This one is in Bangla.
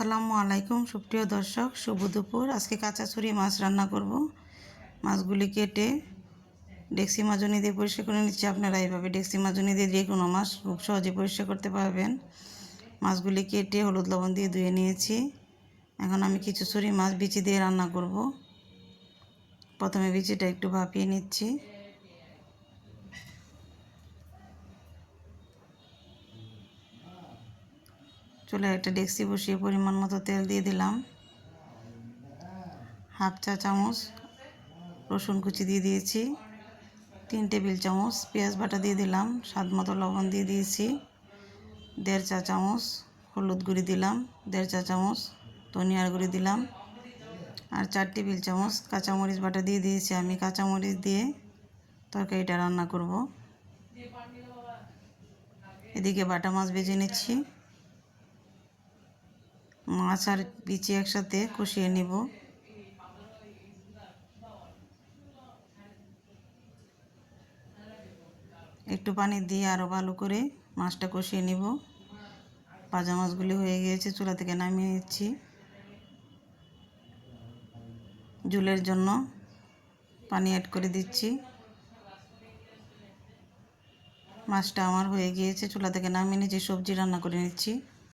আসসালামু আলাইকুম সুপ্রিয় দর্শক, শুভ দুপুর। আজকে কাঁচা ছুরি মাছ রান্না করব। মাছগুলি কেটে ডেক্সি মাজনি দিয়ে পরিষ্কার করে নিচ্ছি। আপনারা এইভাবে ডেক্সি মাজনি দিয়ে যে কোনো মাছ খুব সহজে পরিষ্কার করতে পারবেন। মাছগুলি কেটে হলুদ লবণ দিয়ে ধুয়ে নিয়েছি। এখন আমি কিছু ছুরি মাছ বিচি দিয়ে রান্না করব। প্রথমে বিচিটা একটু ভাপিয়ে নিচ্ছি। চুলায় একটা ডেক্সি বসিয়ে পরিমাণ মতো তেল দিয়ে দিলাম। হাফ চা চামচ রসুন কুচি দিয়ে দিয়েছি। 3 টেবিল চামচ পেঁয়াজ বাটা দিয়ে দিলাম। স্বাদ মতো লবণ দিয়ে দিয়েছি। 1.5 চা চামচ হলুদ গুঁড়ি দিলাম। 1.5 চা চামচ ধনিয়ার গুঁড়ি দিলাম। আর 4 টেবিল চামচ কাঁচামরিচ বাটা দিয়ে দিয়েছি। আমি কাঁচামরিচ দিয়ে তরকারিটা রান্না করব। এদিকে বাটা মাছ ভেজে নিচ্ছি। মাছ আর বিচি একসাথে কষিয়ে নিব। একটু পানি দিয়ে আরও ভালো করে মাছটা কষিয়ে নিব। ভাজা মাছগুলি হয়ে গিয়েছে, চুলা থেকে নামিয়ে নিচ্ছি। ঝোলের জন্য পানি অ্যাড করে দিচ্ছি। মাছটা আমার হয়ে গিয়েছে, চুলা থেকে নামিয়ে নিচ্ছি। সবজি রান্না করে নিচ্ছি।